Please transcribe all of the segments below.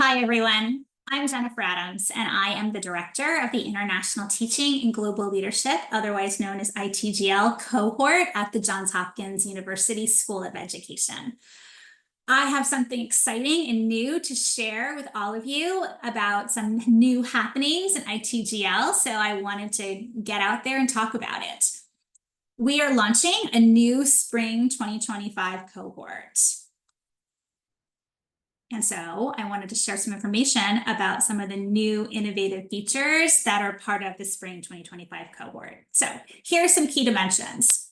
Hi, everyone. I'm Jennifer Adams, and I am the Director of the International Teaching and Global Leadership, otherwise known as ITGL cohort at the Johns Hopkins University School of Education. I have something exciting and new to share with all of you about some new happenings in ITGL, so I wanted to get out there and talk about it. We are launching a new Spring 2025 cohort. And so I wanted to share some information about some of the new innovative features that are part of the Spring 2025 cohort. So here are some key dimensions.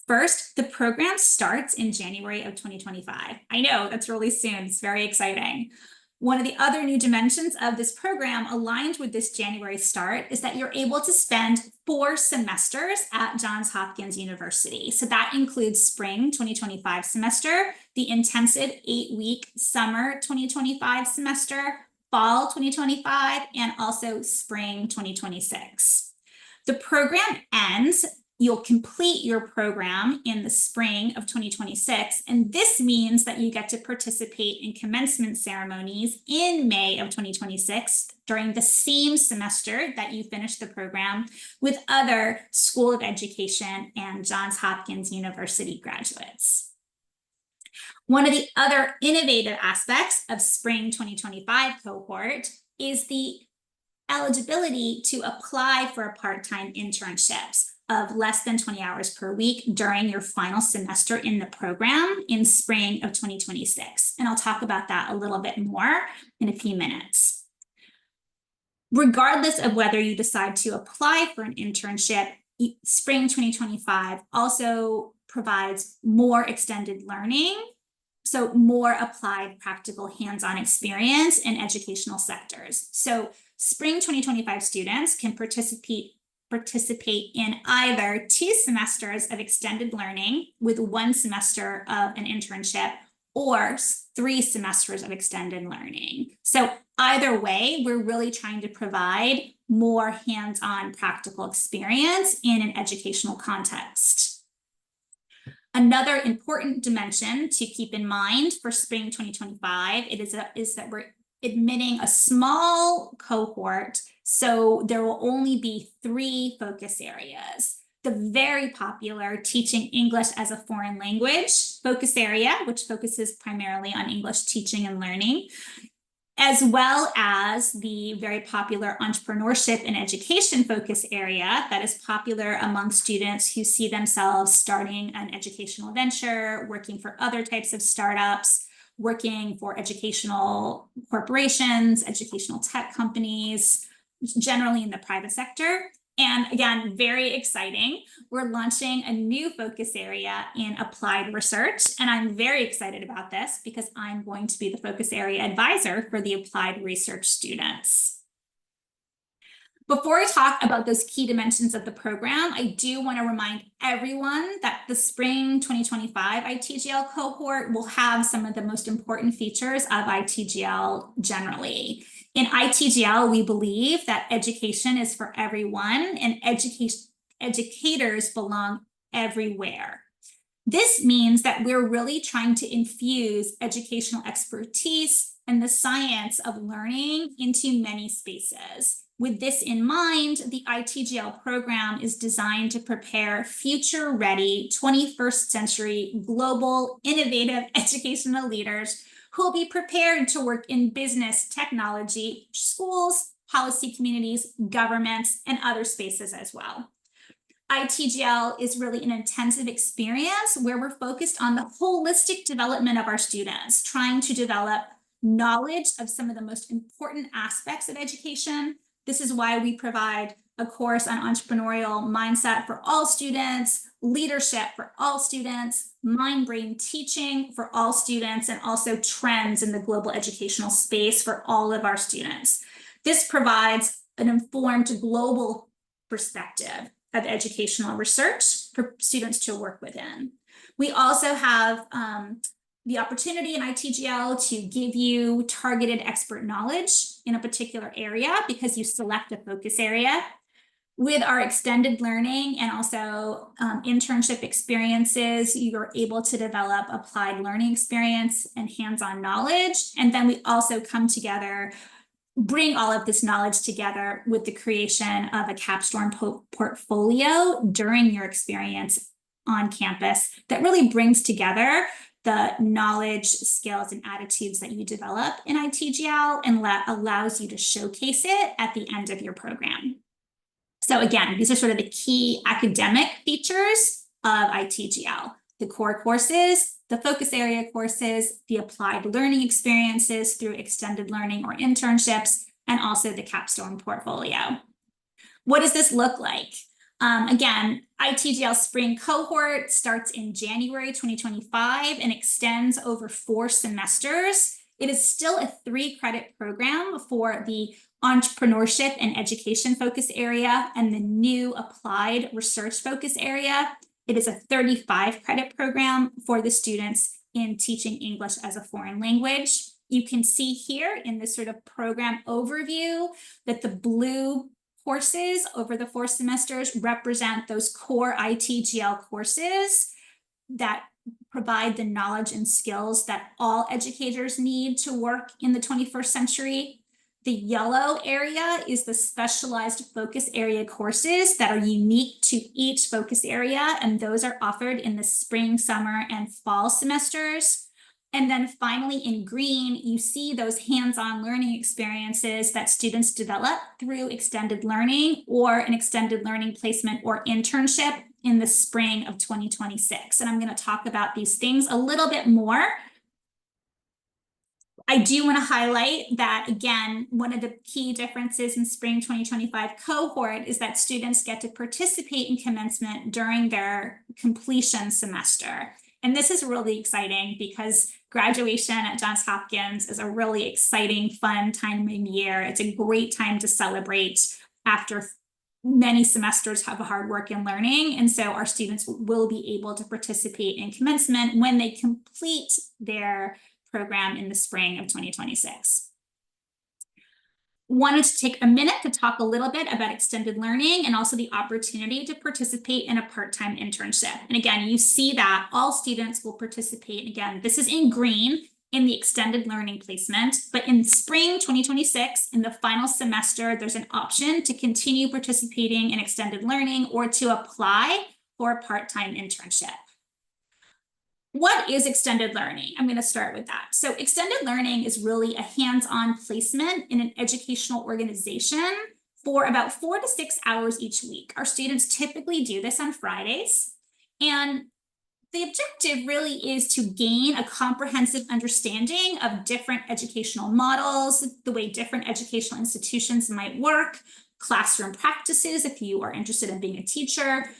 First, the program starts in January of 2025. I know that's really soon. It's very exciting. One of the other new dimensions of this program aligned with this January start is that you're able to spend 4 semesters at Johns Hopkins University. So that includes spring 2025 semester, the intensive 8-week summer 2025 semester, fall 2025, and also spring 2026. The program ends. You'll complete your program in the spring of 2026, and this means that you get to participate in commencement ceremonies in May of 2026 during the same semester that you finish the program with other School of Education and Johns Hopkins University graduates. One of the other innovative aspects of Spring 2025 cohort is the eligibility to apply for part-time internships of less than 20 hours per week during your final semester in the program in spring of 2026. And I'll talk about that a little bit more in a few minutes. Regardless of whether you decide to apply for an internship, Spring 2025 also provides more extended learning, so more applied practical hands-on experience in educational sectors. So Spring 2025 students can participate in either 2 semesters of extended learning with 1 semester of an internship or 3 semesters of extended learning. So either way, we're really trying to provide more hands-on practical experience in an educational context. Another important dimension to keep in mind for Spring 2025 is that we're admitting a small cohort, so there will only be 3 focus areas. The very popular Teaching English as a Foreign Language focus area, which focuses primarily on English teaching and learning, as well as the very popular Entrepreneurship and Education focus area that is popular among students who see themselves starting an educational venture, working for other types of startups, working for educational corporations, educational tech companies, generally in the private sector. And again, very exciting. We're launching a new focus area in applied research. And I'm very excited about this because I'm going to be the focus area advisor for the applied research students. Before I talk about those key dimensions of the program, I do want to remind everyone that the Spring 2025 ITGL cohort will have some of the most important features of ITGL generally. In ITGL, we believe that education is for everyone and educators belong everywhere. This means that we're really trying to infuse educational expertise and the science of learning into many spaces. With this in mind, the ITGL program is designed to prepare future-ready 21st century global innovative educational leaders who will be prepared to work in business, technology, schools, policy communities, governments, and other spaces as well. ITGL is really an intensive experience where we're focused on the holistic development of our students, trying to develop knowledge of some of the most important aspects of education. This is why we provide a course on entrepreneurial mindset for all students, leadership for all students, mind-brain teaching for all students, and also trends in the global educational space for all of our students. This provides an informed global perspective of educational research for students to work within. We also have the opportunity in ITGL to give you targeted expert knowledge in a particular area because you select a focus area. With our extended learning and also internship experiences, you're able to develop applied learning experience and hands-on knowledge. And then we also come together, bring all of this knowledge together with the creation of a capstone portfolio during your experience on campus that really brings together the knowledge, skills, and attitudes that you develop in ITGL and allows you to showcase it at the end of your program. So again, these are sort of the key academic features of ITGL: the core courses, the focus area courses, the applied learning experiences through extended learning or internships, and also the capstone portfolio. What does this look like? Again, ITGL spring cohort starts in January 2025 and extends over 4 semesters. It is still a 3-credit program for the entrepreneurship and education focus area and the new applied research focus area. It is a 35-credit program for the students in teaching English as a foreign language. You can see here in this sort of program overview that the blue courses over the 4 semesters represent those core ITGL courses that provide the knowledge and skills that all educators need to work in the 21st century. The yellow area is the specialized focus area courses that are unique to each focus area, and those are offered in the spring, summer, and fall semesters. And then finally in green, you see those hands-on learning experiences that students develop through extended learning or an extended learning placement or internship in the spring of 2026. And I'm going to talk about these things a little bit more. I do want to highlight that, again, one of the key differences in spring 2025 cohort is that students get to participate in commencement during their completion semester. And this is really exciting because graduation at Johns Hopkins is a really exciting, fun time of year. It's a great time to celebrate after many semesters of hard work and learning. And so our students will be able to participate in commencement when they complete their program in the spring of 2026. Wanted to take a minute to talk a little bit about extended learning and also the opportunity to participate in a part-time internship. And again, you see that all students will participate. Again, this is in green in the extended learning placement, but in spring 2026, in the final semester, there's an option to continue participating in extended learning or to apply for a part-time internship. What is extended learning? I'm going to start with that. So extended learning is really a hands-on placement in an educational organization for about 4 to 6 hours each week. Our students typically do this on Fridays. And the objective really is to gain a comprehensive understanding of different educational models, the way different educational institutions might work, classroom practices if you are interested in being a teacher,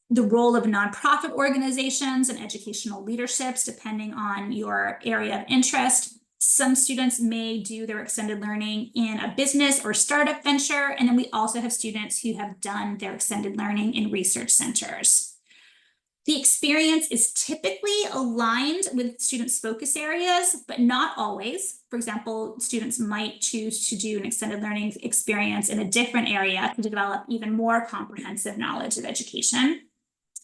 the role of nonprofit organizations and educational leaderships, depending on your area of interest. Some students may do their extended learning in a business or startup venture. And then we also have students who have done their extended learning in research centers. The experience is typically aligned with students' focus areas, but not always. For example, students might choose to do an extended learning experience in a different area to develop even more comprehensive knowledge of education.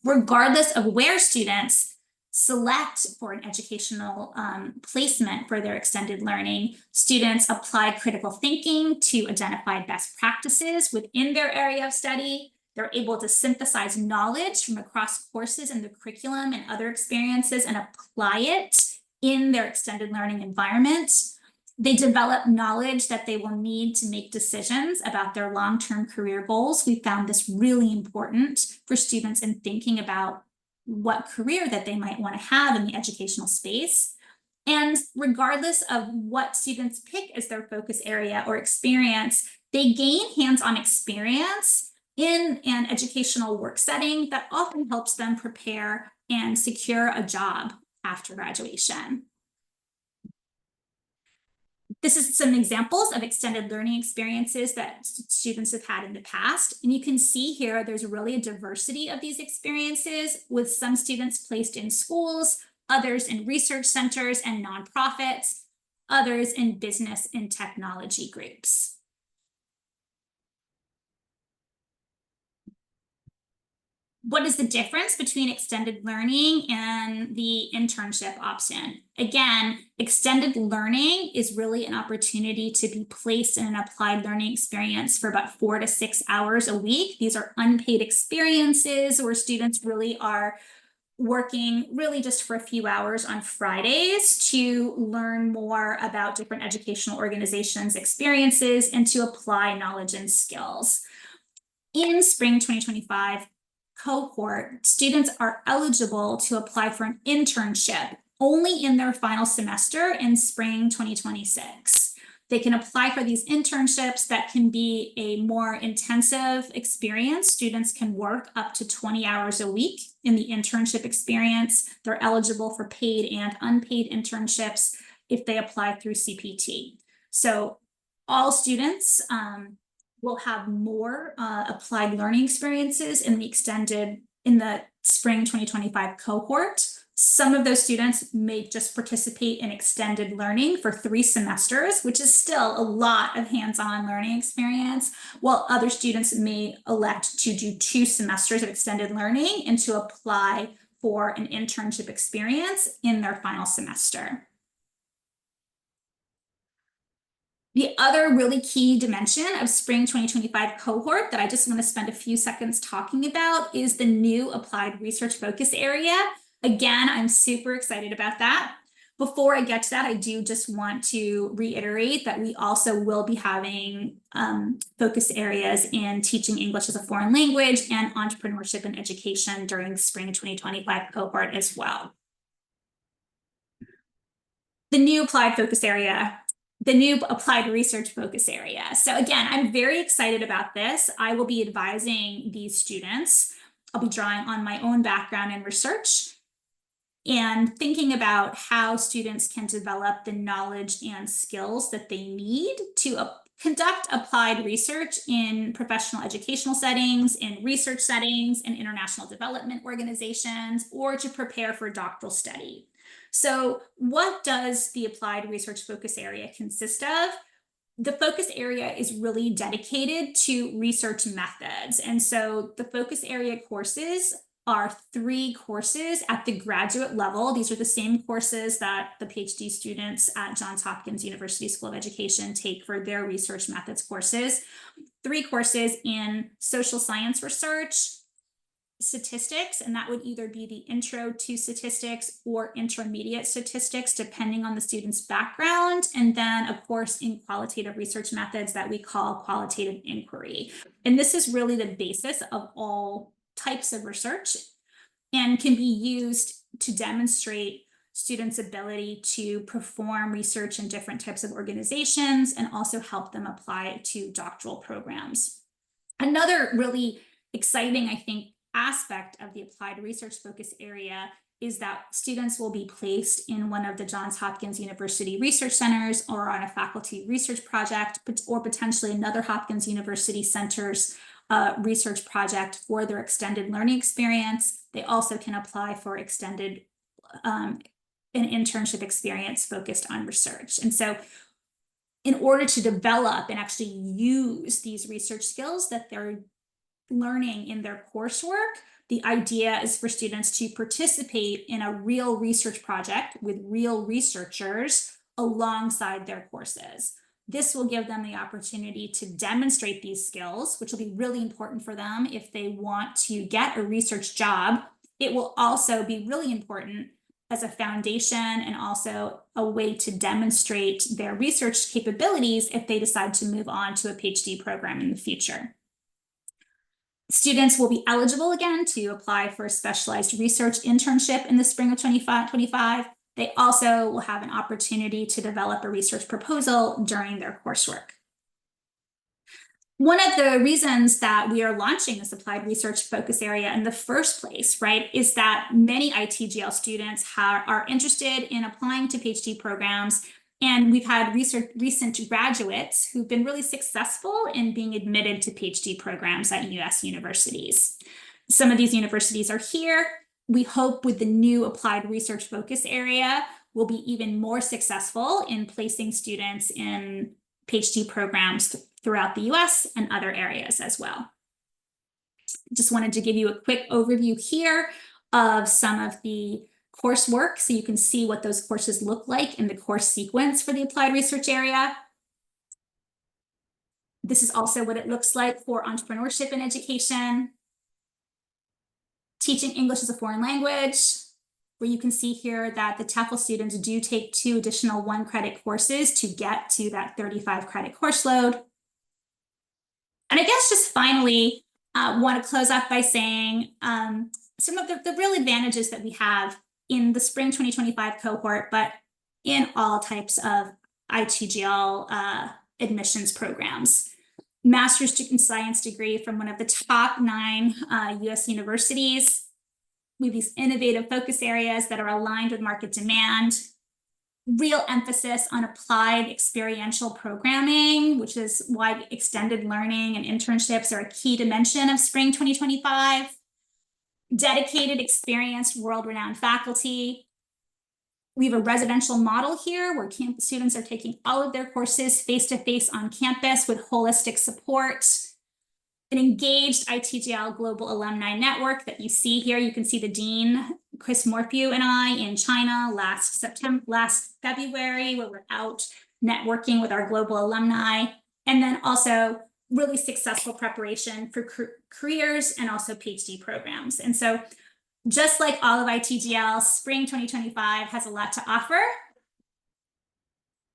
Regardless of where students select for an educational placement for their extended learning, students apply critical thinking to identify best practices within their area of study. They're able to synthesize knowledge from across courses in the curriculum and other experiences and apply it in their extended learning environment. They develop knowledge that they will need to make decisions about their long-term career goals. We found this really important for students in thinking about what career that they might want to have in the educational space. And regardless of what students pick as their focus area or experience, they gain hands-on experience in an educational work setting that often helps them prepare and secure a job after graduation. This is some examples of extended learning experiences that students have had in the past. And you can see here, there's really a diversity of these experiences, with some students placed in schools, others in research centers and nonprofits, others in business and technology groups. What is the difference between extended learning and the internship option? Again, extended learning is really an opportunity to be placed in an applied learning experience for about 4 to 6 hours a week. These are unpaid experiences where students really are working really just for a few hours on Fridays to learn more about different educational organizations' experiences and to apply knowledge and skills. In spring 2025 cohort, students are eligible to apply for an internship only in their final semester in spring 2026. They can apply for these internships that can be a more intensive experience. Students can work up to 20 hours a week in the internship experience. They're eligible for paid and unpaid internships if they apply through CPT. So all students will have more applied learning experiences in the spring 2025 cohort. Some of those students may just participate in extended learning for 3 semesters, which is still a lot of hands-on learning experience, while other students may elect to do 2 semesters of extended learning and to apply for an internship experience in their final semester. The other really key dimension of spring 2025 cohort that I just want to spend a few seconds talking about is the new applied research focus area. Again, I'm super excited about that. Before I get to that, I do just want to reiterate that we also will be having focus areas in teaching English as a foreign language and entrepreneurship and education during the spring 2025 cohort as well. The new applied focus area, the new applied research focus area. So again, I'm very excited about this. I will be advising these students. I'll be drawing on my own background in research and thinking about how students can develop the knowledge and skills that they need to conduct applied research in professional educational settings, in research settings, in international development organizations, or to prepare for doctoral study. So what does the applied research focus area consist of? The focus area is really dedicated to research methods. And so the focus area courses are 3 courses at the graduate level. These are the same courses that the PhD students at Johns Hopkins University School of Education take for their research methods courses. 3 courses in social science research, statistics, and that would either be the intro to statistics or intermediate statistics, depending on the student's background. And then, of course, in qualitative research methods that we call qualitative inquiry. And this is really the basis of all types of research and can be used to demonstrate students' ability to perform research in different types of organizations and also help them apply to doctoral programs. Another really exciting, I think, aspect of the applied research focus area is that students will be placed in one of the Johns Hopkins University research centers or on a faculty research project, or potentially another Hopkins University center's research project for their extended learning experience. They also can apply for extended an internship experience focused on research. And so in order to develop and actually use these research skills that they're learning in their coursework, the idea is for students to participate in a real research project with real researchers alongside their courses. This will give them the opportunity to demonstrate these skills, which will be really important for them if they want to get a research job. It will also be really important as a foundation and also a way to demonstrate their research capabilities if they decide to move on to a PhD program in the future. Students will be eligible again to apply for a specialized research internship in the spring of 2025. They also will have an opportunity to develop a research proposal during their coursework. One of the reasons that we are launching this applied research focus area in the first place, right, is that many ITGL students are interested in applying to PhD programs. And we've had recent graduates who've been really successful in being admitted to PhD programs at US universities. Some of these universities are here. We hope with the new applied research focus area, we'll be even more successful in placing students in PhD programs throughout the US and other areas as well. Just wanted to give you a quick overview here of some of the coursework so you can see what those courses look like in the course sequence for the applied research area. This is also what it looks like for entrepreneurship in education. Teaching English as a foreign language, where you can see here that the TEFL students do take 2 additional 1-credit courses to get to that 35-credit course load. And I guess just finally, want to close off by saying some of the real advantages that we have in the spring 2025 cohort, but in all types of ITGL admissions programs. Master's in Science degree from one of the top 9 US universities. We have these innovative focus areas that are aligned with market demand. Real emphasis on applied experiential programming, which is why extended learning and internships are a key dimension of spring 2025. Dedicated, experienced, world-renowned faculty. We have a residential model here where campus students are taking all of their courses face-to-face on campus with holistic support. An engaged ITGL Global Alumni Network that you see here. You can see the Dean, Chris Morphew, and I in China last February, where we're out networking with our global alumni. And then also really successful preparation for careers and also PhD programs. And so just like all of ITGL, spring 2025 has a lot to offer.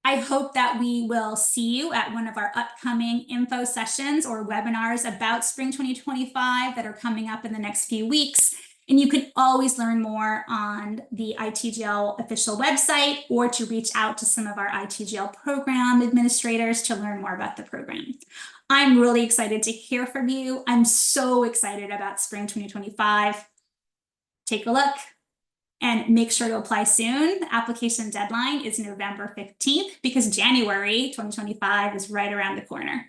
I hope that we will see you at one of our upcoming info sessions or webinars about spring 2025 that are coming up in the next few weeks. And you can always learn more on the ITGL official website or to reach out to some of our ITGL program administrators to learn more about the program. I'm really excited to hear from you. I'm so excited about spring 2025. Take a look and make sure to apply soon. The application deadline is November 15th because January 2025 is right around the corner.